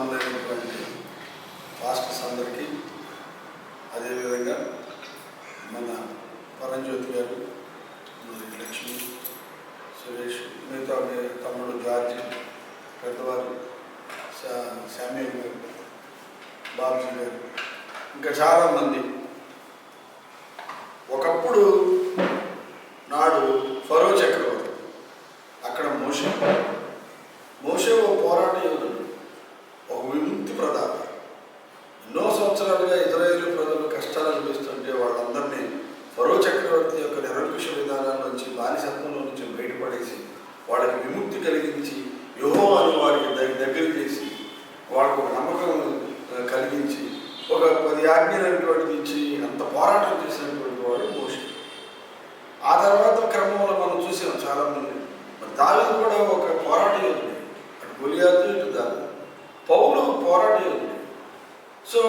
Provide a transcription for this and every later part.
మహానులైనటువంటి pastors అందరికీ, అదేవిధంగా మన పరంజ్యోతి గారు, లక్ష్మి, సురేష్, మిగతా తమ్ముడు జార్జి, పెద్దవారు శామ్యూల్ గారు, బాబుజీ గారు, ఇంకా చాలామంది. ఒకప్పుడు నాడు ఫరో చక్రవర్తి, అక్కడ మోషే ఓ పోరాట యోధుడు, ఒక విముక్తి ప్రదాత. ఎన్నో సంవత్సరాలుగా ఇజ్రాయేలు ప్రజలు కష్టాలు అనిపిస్తుంటే వాళ్ళందరినీ ఫరో చక్రవర్తి యొక్క నిరంకుశ విధానాల నుంచి, బానిసత్వంలో నుంచి బయటపడేసి వాళ్ళకి విముక్తి కలిగించి, యెహోవాను వారికి దగ్గర చేసి, వాళ్ళకు ఒక నమ్మకం కలిగించి, ఒక 10 ఆజ్ఞలైనటువంటిది ఇచ్చి అంత పోరాటం చేసినటువంటి వాడు మోషే. ఆ తర్వాత క్రమంలో మనం చూసాం చాలామంది. మరి దావీదు కూడా ఒక పోరాట యోధుడే, అటు గొలియాతు ఇటు దావీదు. పౌలు పోరాట యోధుడే. సో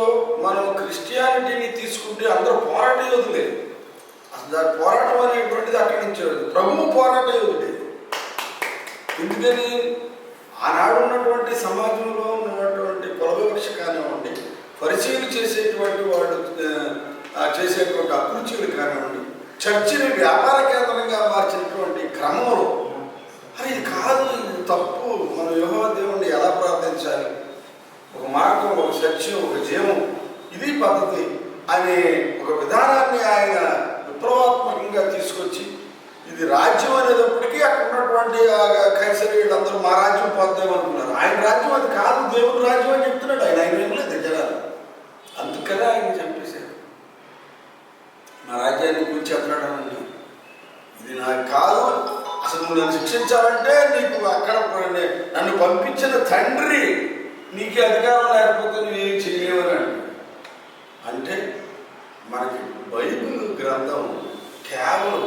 మనం క్రిస్టియానిటీని తీసుకుంటే అందరూ పోరాట యోధులే. అసలు దాని పోరాటం అనేటువంటిది అక్కడి నుంచి ప్రభువు పోరాట యోధుడే. ఎందుకని ఆనాడు ఉన్నటువంటి సమాజంలో ఉన్నటువంటి కుల వివక్ష కానివ్వండి, పరిచయం చేసేటువంటి వాళ్ళు చేసేటువంటి అభిరుచులు కానివ్వండి, చర్చిని వ్యాపార కేంద్రంగా మార్చినటువంటి క్రమంలో ఇది కాదు, ఇది తప్పు, మనం యెహోవా దేవుణ్ణి ఎలా ప్రార్థించాలి, ఒక మార్గం, ఒక సత్యం, ఒక జీవం, ఇది పద్ధతి అనే ఒక విధానాన్ని ఆయన విప్లవాత్మకంగా తీసుకొచ్చి, ఇది రాజ్యం అనేటప్పటికీ అక్కడ ఉన్నటువంటి కైసరీయులందరూ మా రాజ్యం పొందామనుకున్నారు. ఆయన రాజ్యం అది కాదు, దేవుని రాజ్యం అని చెప్తున్నాడు. ఆయన వినలేదు జనాలు. అందుకనే ఆయన చంపేశారు. నా రాజ్యాన్ని గురించి అన్నాడు, ఇది నాకు కాదు, అసలు నువ్వు నన్ను శిక్షించాలంటే నీకు అక్కడ నన్ను పంపించిన తండ్రి నీకు అధికారం లేకపోతే నువ్వేం చేయలేవని అంటే మనకి బైబిల్ గ్రంథం కేవలం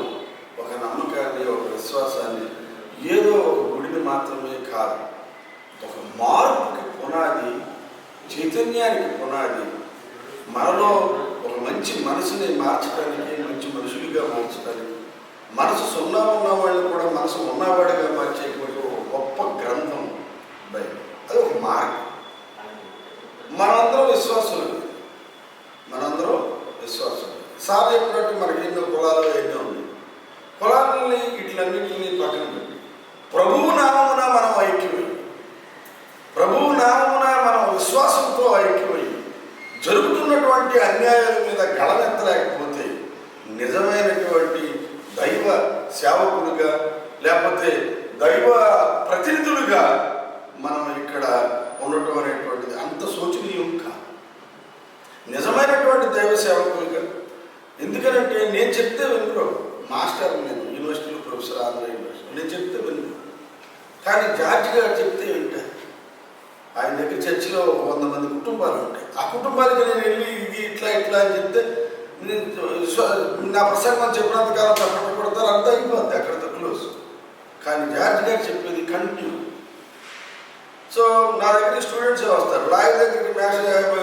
ఒక నమ్మకాన్ని, ఒక విశ్వాసాన్ని, ఏదో ఒక గుడిని మాత్రమే కాదు, ఒక మార్పుకి పునాది, చైతన్యానికి పునాది, మనలో ఒక మంచి మనసుని మార్చడానికి, మంచి మనుషులుగా మార్చడానికి, మనసు సున్నా ఉన్న వాళ్ళని కూడా మనసు ఉన్నవాడిగా మార్చేటువంటి ఒక గొప్ప గ్రంథం బైబిల్. అది ఒక మార్గం. మనందరం విశ్వాసులు. సార్ చెప్పినట్టు మనకి ఎన్నో కులాలు ఎన్నో ఉన్నాయి. కులాలని ఇట్లన్నింటినీ పక్కన పెట్టి ప్రభువు నామమున మనం ఐక్యమై, ప్రభువు నామమున మనం విశ్వాసంతో ఐక్యమై జరుగుతున్నటువంటి అన్యాయాల మీద గళమెత్తలేకపోతే నిజమైనటువంటి దైవ సేవకులుగా లేకపోతే దైవ ప్రతినిధులుగా మనం ఇక్కడ ఉండటం అనేటువంటిది అంత శోచనీయం కాదు. నిజమైనటువంటి దైవ సేవకులుగా, ఎందుకనంటే నేను చెప్తే వినరు. మాస్టర్, నేను యూనివర్సిటీలో ప్రొఫెసర్, ఆంధ్ర యూనివర్సిటీ, నేను చెప్తే వినరు. కానీ జార్జి గారు చెప్తే వింటారు. ఆయన దగ్గర చర్చిలో 100 మంది కుటుంబాలు ఉంటాయి. ఆ కుటుంబాలకి నేను వెళ్ళి ఇది ఇట్లా అని చెప్తే నా ప్రసంగం చెప్పినంతకాలం తప్పట్టు కొడతారు, అంతా అయిపోద్ది, అక్కడితో క్లోజ్. కానీ జార్జి గారు చెప్పేది కంటిన్యూ. సో నా దగ్గరికి స్టూడెంట్సే వస్తారు, లాయర్ దగ్గరికి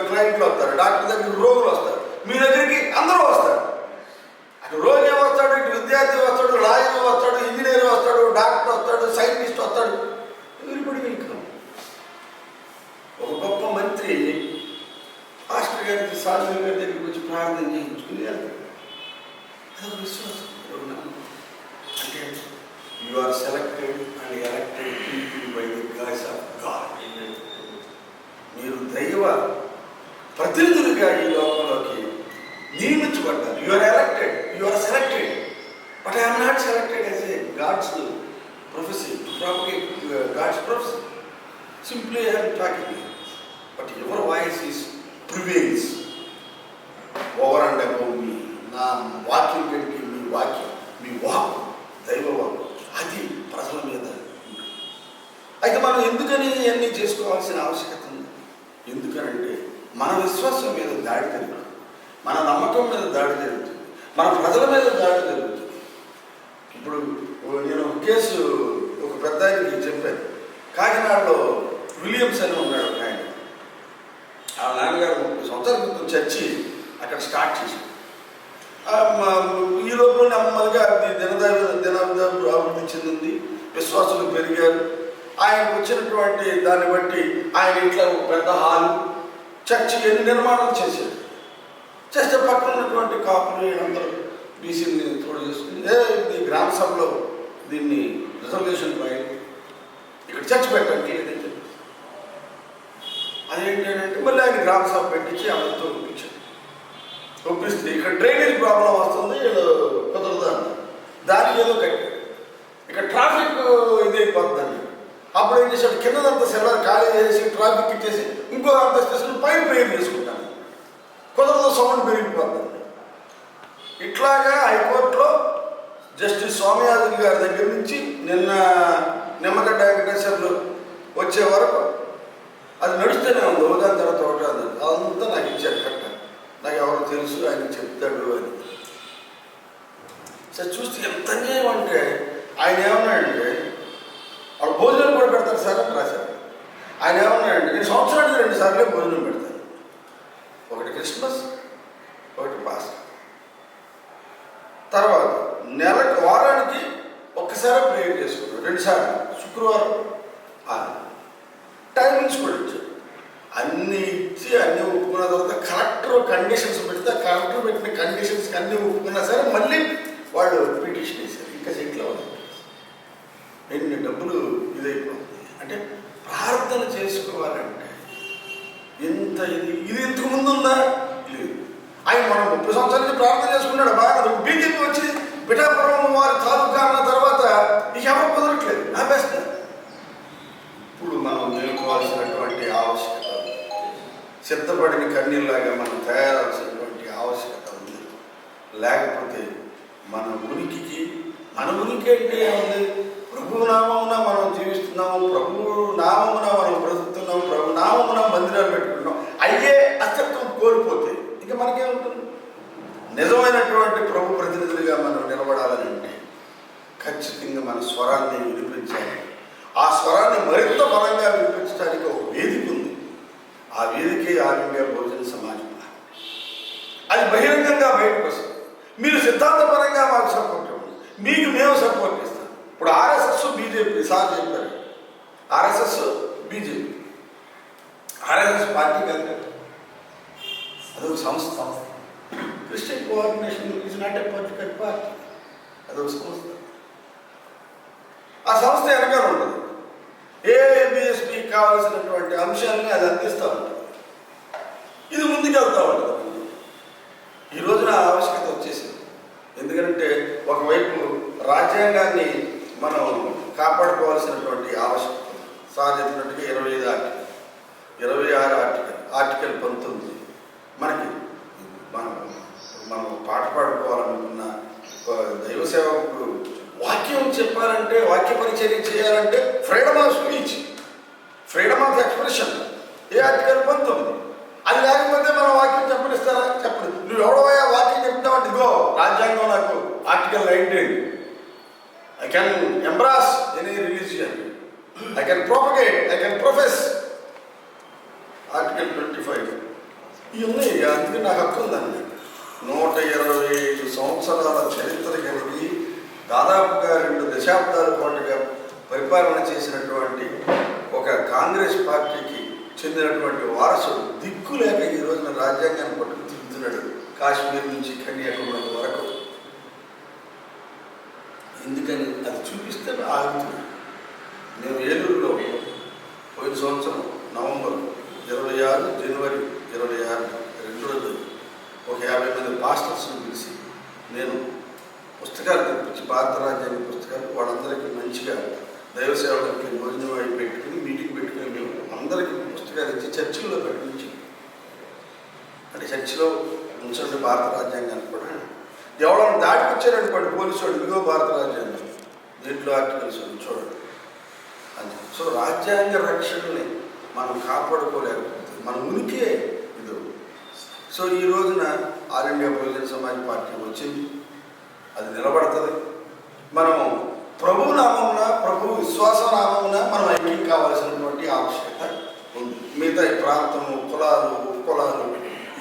క్లయింట్లు వస్తారు, డాక్టర్ దగ్గరికి రోగులు వస్తారు, మీ దగ్గరికి అందరూ వస్తారు. అటు రోగి వస్తాడు, ఇటు విద్యార్థి వస్తాడు, లాయర్ వస్తాడు, ఇంజనీర్ వస్తాడు, డాక్టర్ వస్తాడు, సైంటిస్ట్ వస్తాడు. Everybody welcome. ఒక గొప్ప మంత్రి పాస్టర్ గారికి, సాధువు గారి దగ్గరికి వచ్చి ప్రార్థన చేయించుకుని వెళ్తాడు. అదొక విశ్వాసం. అంటే you are selected and elected people by the grace of God. మీరు దైవ ప్రతినిధులుగా ఈ లోకంలోకి నియమించబడ్డారు. You are elected, you are selected. But I am not selected as a God's prophecy to propagate God's prophecy. Simply I am talking, but your voice is prevails over and above me. నా వాక్యం కంటే మీ వాక్యం, మీ walk, దైవ walk, అది ప్రజల మీద. అయితే మనం ఎందుకని ఇవన్నీ చేసుకోవాల్సిన ఆవశ్యకత ఉంది? ఎందుకనంటే మన విశ్వాసం మీద దాడి జరుగుతుంది, మన నమ్మకం మీద దాడి జరుగుతుంది, మన ప్రజల మీద దాడి జరుగుతుంది. ఇప్పుడు నేను ఒక కేసు ఒక పెద్ద ఆయనకి చెప్పాను. కాకినాడలో విలియమ్స్ అని ఉన్నాడు ఒక ఆయన. ఆ నాన్నగారు 30 సంవత్సరాల క్రితం చర్చి అక్కడ స్టార్ట్ చేశాడు. ఈ లోపల నెమ్మదిగా అది దినదిన అభివృద్ధి చెందింది. విశ్వాసులు పెరిగారు. ఆయనకు వచ్చినటువంటి దాన్ని బట్టి ఆయన ఇంట్లో పెద్ద హాలు, చర్చి ఎన్ని నిర్మాణం చేశాడు. చేస్తే పక్కన ఉన్నటువంటి కాపులు అందరూ బీసీని తోడు చేసుకుని ఇది గ్రామ సభలో దీన్ని రిజర్వేషన్ రాయి, ఇక్కడ చర్చ్ పెట్టండి లేదంటే అదేంటంటే మళ్ళీ ఆయన గ్రామ సభ పెట్టించి అందరితో ఒప్పించాడు. ఒప్పిస్తే ఇక్కడ డ్రైనేజ్ ప్రాబ్లం వస్తుంది, కుదరదు అన్న దానికి ఏదో కట్టాడు. ఇక్కడ ట్రాఫిక్ ఇదైపోతుందండి. అప్పుడు ఏం చేశాడు, కిందదంతా సెల్లర్ ఖాళీ చేసి ట్రాఫిక్ ఇచ్చేసి ఇంకో అంతస్తు పైన ప్రేయర్ చేసుకుంటాను, కుదరదు, సౌండ్ పెరిగిపోతుంది. ఇట్లాగా హైకోర్టులో జస్టిస్ సోమయాజులు గారి దగ్గర నుంచి నిన్న నిమ్మగడ్డ వెంకటేశ్వర్లు వచ్చే వరకు అది నడుస్తూనే ఉంది. ఒకదాని తర్వాత ఒకటి అదంతా నాకు ఇచ్చాడు కట్ట, నాకు ఎవరు తెలుసు, ఆయన చెప్తాడు అని. సార్ చూస్తే ఎంత అన్యాయం అంటే ఆయన ఏమన్నాడంటే వాళ్ళు భోజనం కూడా పెడతారు సార్ అని రాశారు. ఆయన ఏమన్నాడంటే నేను సంవత్సరానికి 2 సార్లే భోజనం పెడతాను, ఒకటి క్రిస్మస్, ఒకటి పాస్కా, తర్వాత వారానికి ఒక్కసారి ప్రేయర్ చేసుకుంటాడు, 2 సార్లు శుక్రవారం టైమింగ్స్ కూడా ఇచ్చాడు. అన్నీ ఇచ్చి అన్నీ ఒప్పుకున్న తర్వాత కలెక్టర్ కండిషన్స్ పెడితే కలెక్టర్ పెట్టిన కండిషన్స్కి అన్నీ ఒప్పుకున్నా సరే మళ్ళీ వాళ్ళు పిటిషన్ వేశారు. ఇంకా సెటిల్ అవ్వదు, ఎన్ని డబ్బులు ఇదైపోతుంది. అంటే ప్రార్థన చేసుకోవాలంటే ఎంత ఇది ఇంతకు ముందు ఉందా? లేదు. ఆయన మనం 30 సంవత్సరాల నుంచి ప్రార్థన చేసుకున్నాడు బాగా. బీజేపీ వచ్చి పిఠాపురం వారి తాలూకా అన్న తర్వాత నీకు ఎవరు కుదరట్లేదు, ఆపేస్తారు. ఇప్పుడు మనం నేర్చుకోవాల్సినటువంటి ఆవశ్యకత, సిద్ధపడిన కన్నీళ్ళలాగా మనం తయారవలసినటువంటి ఆవశ్యకత ఉంది. లేకపోతే మన ఉనికి అంటే ఏముంది? ప్రభు నామమున మనం జీవిస్తున్నాము, ప్రభు నామమున మనం బ్రతుకుతున్నాము, ప్రభు నామమున మందిరాలు పెట్టుకుంటున్నాం. అయ్యే అస్తిత్వం కోల్పోతే ఇంకా మనకేముంటుంది? నిజమైనటువంటి ప్రభు ప్రతినిధులుగా మనం నిలబడాలని అంటే ఖచ్చితంగా మన స్వరాన్ని వినిపించాలి. ఆ స్వరాన్ని మరింత బలంగా వినిపించడానికి ఒక వేదిక ఉంది. ఆ వేదికే ఆల్ ఇండియా బహుజన సమాజ్. అది బహిరంగంగా బయటకు వస్తుంది. మీరు సిద్ధాంతపరంగా మాకు సపోర్ట్ ఇవ్వండి, మీకు మేము సపోర్ట్ ఇస్తాం. ఇప్పుడు ఆర్ఎస్ఎస్ బీజేపీ సార్ చెప్పారు, ఆర్ఎస్ఎస్ బీజేపీ, ఆర్ఎస్ఎస్ పార్టీ కాదు, అదొక సంస్థ. Christian coordination is not a political party, అదొక సంస్థ. ఆ సంస్థ వెనకాల ఉంటుంది. ఏబిఎస్పికి కావాల్సినటువంటి అంశాలని అది అందిస్తూ ఉంటుంది. ఇది ముందుకెళ్తూ ఉంటుంది. ఈ రోజున ఆవశ్యకత వచ్చేసింది. ఎందుకంటే ఒకవైపు రాజ్యాంగాన్ని మనం కాపాడుకోవాల్సినటువంటి ఆవశ్యకత. సార్ చెప్పినట్టుగా 25 ఆర్టికల్, 26 ఆర్టికల్ 19 మనకి మనం పాట పాడుకోవాలనుకున్న దైవ సేవకుడు వాక్యం చెప్పాలంటే, వాక్య పరిచయం చేయాలంటే freedom of speech, freedom of expression, article 19. అది లేకపోతే మనం వాక్యం చెప్పనిస్తారా? చెప్పదు. నువ్వు ఎవడోయా వాక్యం చెప్తావంటే ఇదిగో రాజ్యాంగం నాకు article 19, I can embrace any religion, I can propagate, I can profess. Article 25 ఇవి ఉన్నాయి. అందుకే నాకు హక్కు ఉందండి. 125 సంవత్సరాల చరిత్ర కలిగి దాదాపుగా 2 దశాబ్దాల పాటుగా పరిపాలన చేసినటువంటి ఒక కాంగ్రెస్ పార్టీకి చెందినటువంటి వారసుడు దిక్కు లేక ఈ రోజున రాజ్యాంగాన్ని పట్టుకు తిరుగుతున్నాడు, కాశ్మీర్ నుంచి కన్యాకుమారి వరకు. ఎందుకని అది చూపిస్తే ఆగుతుంది. నేను ఏలూరులో పోయిన సంవత్సరం నవంబర్ 26, జనవరి 26, 2 రోజులు ఒక 50 మంది పాస్టర్స్ని పిలిచి నేను పుస్తకాలు తెప్పించి, భారత రాజ్యాంగ పుస్తకాలు వాళ్ళందరికీ మంచిగా దైవ సేవకులకి భోజనం అవి పెట్టుకుని మీటింగ్ పెట్టుకుని మేము అందరికీ పుస్తకాలు ఇచ్చి చర్చిల్లో పెట్టించి, అంటే చర్చిలో ఉంచండి భారత రాజ్యాంగాన్ని కూడా. ఎవరైనా దాటికి వచ్చారనుకోండి పోలీసు వాడు, ఇదిగో భారత రాజ్యాంగం, దీంట్లో ఆర్టికల్స్ చూడండి అని. సో రాజ్యాంగ రక్షణని మనం కాపాడుకోలేకపోతే మన ఉనికే ఇది. సో ఈ రోజున all India Bahujan Samaj party వచ్చింది, అది నిలబడుతుంది. మనం ప్రభు నామమున, ప్రభు విశ్వాస నామమున మనం ఐక్యం కావాల్సినటువంటి ఆవశ్యకత ఉంది. మిగతా ఈ ప్రాంతము, కులాలు, ఉపకులాలు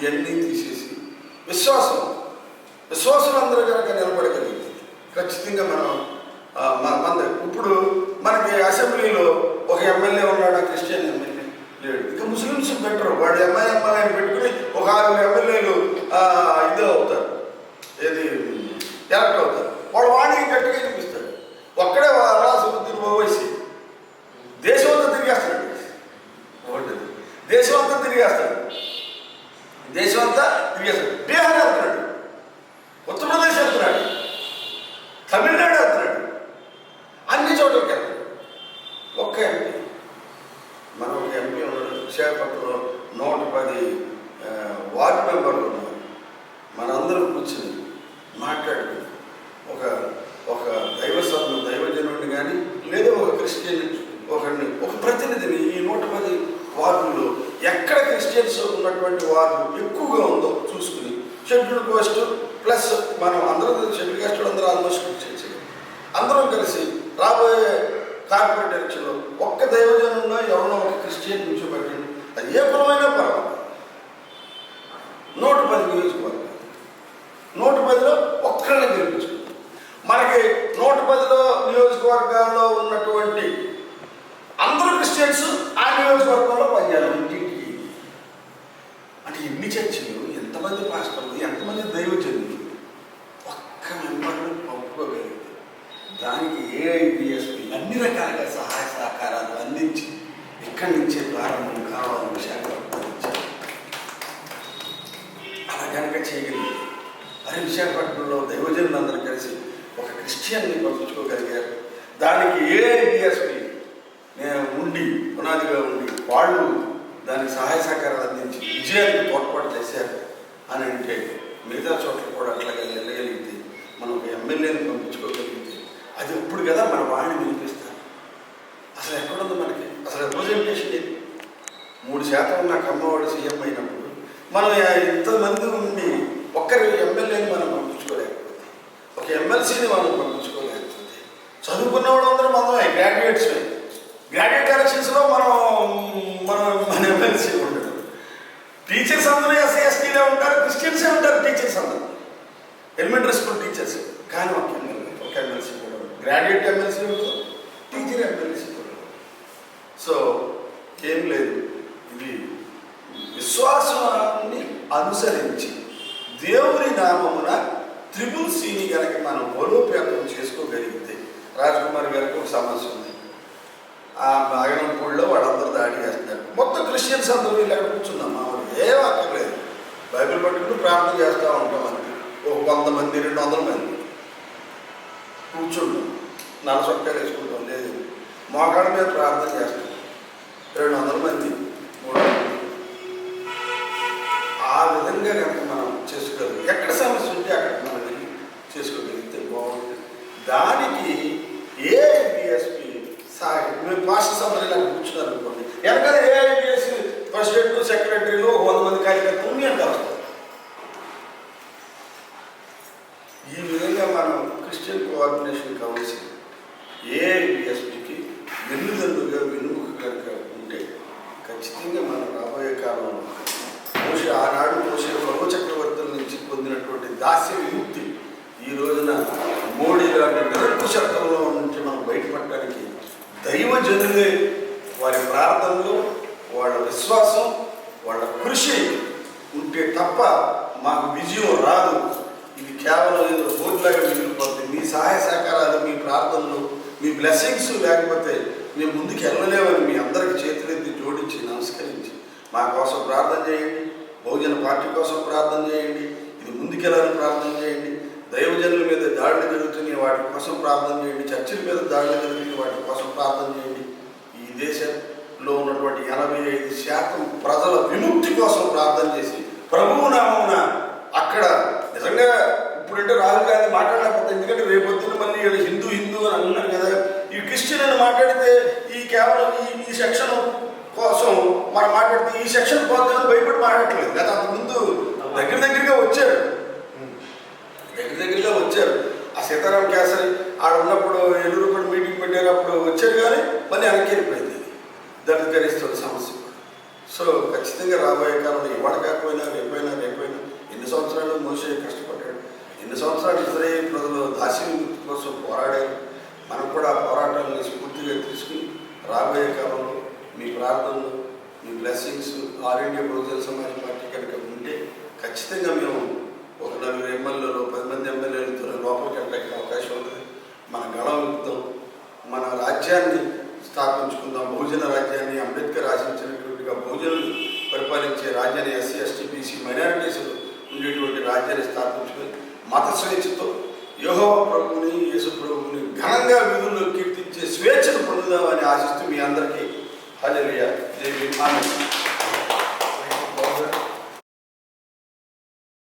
ఇవన్నీ తీసేసి విశ్వాసం అందరూ కనుక నిలబడగలిగింది ఖచ్చితంగా మనం ఇప్పుడు మనకి అసెంబ్లీలో ఒక ఎమ్మెల్యే ఉన్నాడు, క్రిస్టియన్ ఎమ్మెల్యే లేడు. ఇక ముస్లిమ్స్ బెటర్, వాడు ఎమ్మెల్యే పెట్టుకుని ఒక 6 ఎమ్మెల్యేలు ఇదే అవుతారు, ఏది ఎలక్ట్ అవుతారు. వాడు వాడికి గట్టిగా చూపిస్తాడు. ఒక్కడే అల్లాసుద్దీన్ ఓవైసీ దేశం అంతా తిరిగేస్తాడు, దేశం అంతా తిరిగేస్తాడు, దేశం అంతా తిరిగేస్తాడు. బీహార్ వెళ్తున్నాడు, ఉత్తరప్రదేశ్ వెళ్తున్నాడు, తమిళనాడు వెళ్తున్నాడు, అన్ని చోట్లకి వెళ్తాడు. ఒక్క ఎంపీ, మనం ఒక ఎంపీ ఉన్నాడు విశాఖపట్నంలో, 110 వార్డు మెంబర్లు ఉన్నారు. మనందరం కూర్చుని మాట్లాడుకుని ఒక దైవజనుడిని కానీ లేదా ఒక క్రిస్టియన్ ఒక ప్రతినిధిని ఈ 110 వార్డుల్లో ఎక్కడ క్రిస్టియన్స్ ఉన్నటువంటి వార్డు ఎక్కువగా ఉందో చూసుకుని షెడ్యూల్ కాస్ట్ ప్లస్ మనం అందరం షెడ్యూల్ కాస్ట్ అందరూ ఆల్మోస్ట్ చేసి అందరం కలిసి రాబోయే కార్పొరేట్ ఎలక్షన్లో ఒక్క దైవజనున్నా ఎవరినో ఒక క్రిస్టియన్ కూర్చోబెట్టండి, అది ఏ కులమైనా పర్వాలేదు. 110 నియోజకవర్గాలు, 110లో ఒక్కరిని గెలిపించుకుంటాం. మనకి 110లో నియోజకవర్గాల్లో ఉన్నటువంటి అందరూ క్రిస్టియన్స్ ఆ నియోజకవర్గంలో పనిచేయాలి ఇంటింటికి. అంటే ఎన్ని చర్చిలు, ఎంతమంది పాస్టర్లు, ఎంతమంది దైవజనులు ఒక్క మెంబర్ని పంపుకోగలిగితే దానికి ఏఐబిఎస్పి అన్ని రకాలుగా సహాయ సహకారాలు అందించి ఇక్కడి నుంచే ప్రారంభం కావాలని విశాఖపట్నం ఇచ్చారు. అలా కనుక చేయగలిగింది. అరే విశాఖపట్నంలో దైవజనులు అందరూ కలిసి ఒక క్రిస్టియన్ని పంపించుకోగలిగారు. దానికి ఏఐబిఎస్పి ఉండి పునాదిగా ఉండి వాళ్ళు దానికి సహాయ సహకారాలు అందించి విజయానికి తోడ్పాటు చేశారు అని అంటే మిగతా చోట్ల కూడా అట్లాగే వెళ్ళగలిగితే మనం ఒక ఎమ్మెల్యేని పంపించుకోగలిగితే అది ఇప్పుడు కదా మన వాడిని వినిపిస్తారు. అసలు ఎక్కడుంది మనకి అసలు రిప్రజెంటేషన్ ఏది? 3% ఉన్న కమ్మవాడు సీఎం అయినప్పుడు మనం ఇంతమంది ఉండి ఒక్కరి ఎమ్మెల్యేని మనం పంపించుకోలేకపోతే, ఒక ఎమ్మెల్సీని మనం పంపించుకోలేకపోతే, చదువుకున్న వాళ్ళందరూ మనమే గ్రాడ్యుయేట్స్. గ్రాడ్యుయేట్ ఎలక్షన్స్లో మన ఎమ్మెల్సీ ఉండడు. టీచర్స్ అందరూ ఎస్సీ ఎస్టీలే ఉంటారు, క్రిస్టియన్సే ఉంటారు టీచర్స్ అందరూ, ఎలిమెంటరీ స్కూల్ టీచర్స్. కానీ ఒక ఎమ్మెల్సీ కూడా గ్రాడ్యుయేట్ ఎమ్మెల్సీ ఉండదు, టీచర్ ఎమ్మెల్సీ కూడా. సో ఏం లేదు, ఇది విశ్వాసాన్ని అనుసరించి దేవుని నామమున త్రిపుల్-సిని కనుక మనం బలోపేతం చేసుకోగలిగితే, రాజ్కుమార్ గారికి ఒక సమస్య ఉంది. ఆ నాగనపూడిలో వాళ్ళందరూ దాడి చేస్తున్నారు. మొత్తం క్రిస్టియన్స్ అందరూ ఇలా కూర్చున్నాం. మామూలు ఏం అక్కర్లేదు, బైబిల్ పట్టుకుని ప్రార్థన చేస్తూ ఉంటాం. అంతే ఒక 100 మంది 200 మంది కూర్చుంటాం, నల్ల చొక్కాలు వేసుకుంటాం, లేదు మోకాళ్ళ మీద ప్రార్థన చేస్తాం. 200 మంది 300 మంది ఆ విధంగా కనుక మనం చేసుకోగలిగితే, ఎక్కడ సమస్య ఉంటే అక్కడ మనం వెళ్ళి చేసుకోగలిగితే బాగుంటుంది. దానికి ఏఐబిఎస్పి మీరు పాస్టర్స్ అందరూ ఇలా కూర్చున్నారు అనుకోండి, వెనకాల ఏఐబిఎస్ ప్రెసిడెంట్ సెక్రటరీలు 100 మంది కార్యకర్తలు మీ అంతా వస్తారు. ఈ విధంగా మనం క్రిస్టియన్ కోఆర్డినేషన్ కౌన్సిల్ ఏఐబిఎస్పికి వెన్నుదన్నుగా వెనుముక కనుక ఉంటే ఖచ్చితంగా మనం రాబోయే కాలంలో ఆనాడు మోషే ప్రభు చక్రవర్తుల నుంచి పొందినటువంటి దాస్య విముక్తి ఈ రోజున మోడీ లాంటి నిరంకుశత్వంలో నుంచి మనం బయటపడడానికి దైవజనులే వారి ప్రార్థనలు, వాళ్ళ విశ్వాసం, వాళ్ళ కృషి ఉంటే తప్ప మాకు విజయం రాదు. ఇది కేవలం ఏదో బోర్డులాగా మిగిలిపోతుంది. మీ సహాయ సహకారాలు, మీ ప్రార్థనలు, మీ బ్లెస్సింగ్స్ లేకపోతే మేము ముందుకు వెళ్ళలేమని మీ అందరికీ చేతులెత్తి జోడించి నమస్కరించి మా కోసం ప్రార్థన చేయండి. బహుజన పార్టీ కోసం ప్రార్థన చేయండి. ఇది ముందుకెళ్ళాలని ప్రార్థన చేయండి. దైవజనుల మీద దాడులు జరుగుతున్నాయి, వాటి కోసం ప్రార్థన చేయండి. చర్చిల మీద దాడులు జరుగుతున్నాయి, వాటి కోసం ప్రార్థన చేయండి. ఈ దేశంలో ఉన్నటువంటి 85% ప్రజల విముక్తి కోసం ప్రార్థన చేసి ప్రభువు నామమున అక్కడ నిజంగా ఇప్పుడంటే రాహుల్ గాంధీ మాట్లాడలేకపోతే, ఎందుకంటే రేపొద్దున మళ్ళీ హిందూ అని అన్నారు కదా. ఈ క్రిస్టియన్ అని మాట్లాడితే ఈ కేవలం ఈ సెక్షన్ కోసం మనం మాట్లాడితే ఈ సెక్షన్ పోతుందని భయపడి మాట్లాడట్లేదు కదా. అంతకుముందు దగ్గరగా వచ్చారు, దగ్గరగా వచ్చారు. ఆ సీతారాం కేసరి ఆడ ఉన్నప్పుడు ఎల్లూరు కూడా మీటింగ్ పెట్టారు, అప్పుడు వచ్చారు. కానీ మళ్ళీ వెనక్కి వెళ్ళిపోయింది దళితకరిస్తున్న సమస్య. సో ఖచ్చితంగా రాబోయే కాలంలో ఇవాళ కాకపోయినా రేపైనా ఎన్ని సంవత్సరాలు మోషే కష్టపడ్డాడు, ఎన్ని సంవత్సరాలు ఇజ్రాయేల్ ప్రజలు దాస్యం కోసం పోరాడారు. మనం కూడా ఆ పోరాటాలను స్ఫూర్తిగా తీసుకుని రాబోయే కాలంలో మీ ప్రార్థనలు, మీ blessings all India Bahujan Samaj party కనుక ఉంటే ఖచ్చితంగా మేము ఒక 4 ఎమ్మెల్యేలు 10 మంది ఎమ్మెల్యేలతో లోపలికి వెళ్ళడానికి అవకాశం ఉంటుంది. మన గళం విప్పుతాం, మన రాజ్యాన్ని స్థాపించుకుందాం, బహుజన రాజ్యాన్ని, అంబేద్కర్ ఆశించినటువంటిగా బహుజనులు పరిపాలించే రాజ్యాన్ని, ఎస్సీ ఎస్టీ బీసీ మైనారిటీస్లో ఉండేటువంటి రాజ్యాన్ని స్థాపించుకొని మత స్వేచ్ఛతో యెహోవా ప్రభువుని, యేసు ప్రభువుని ఘనంగా వీధుల్లో కీర్తించే స్వేచ్ఛను పొందుదామని ఆశిస్తూ మీ అందరికీ హల్లెలూయా. ఆమేన్.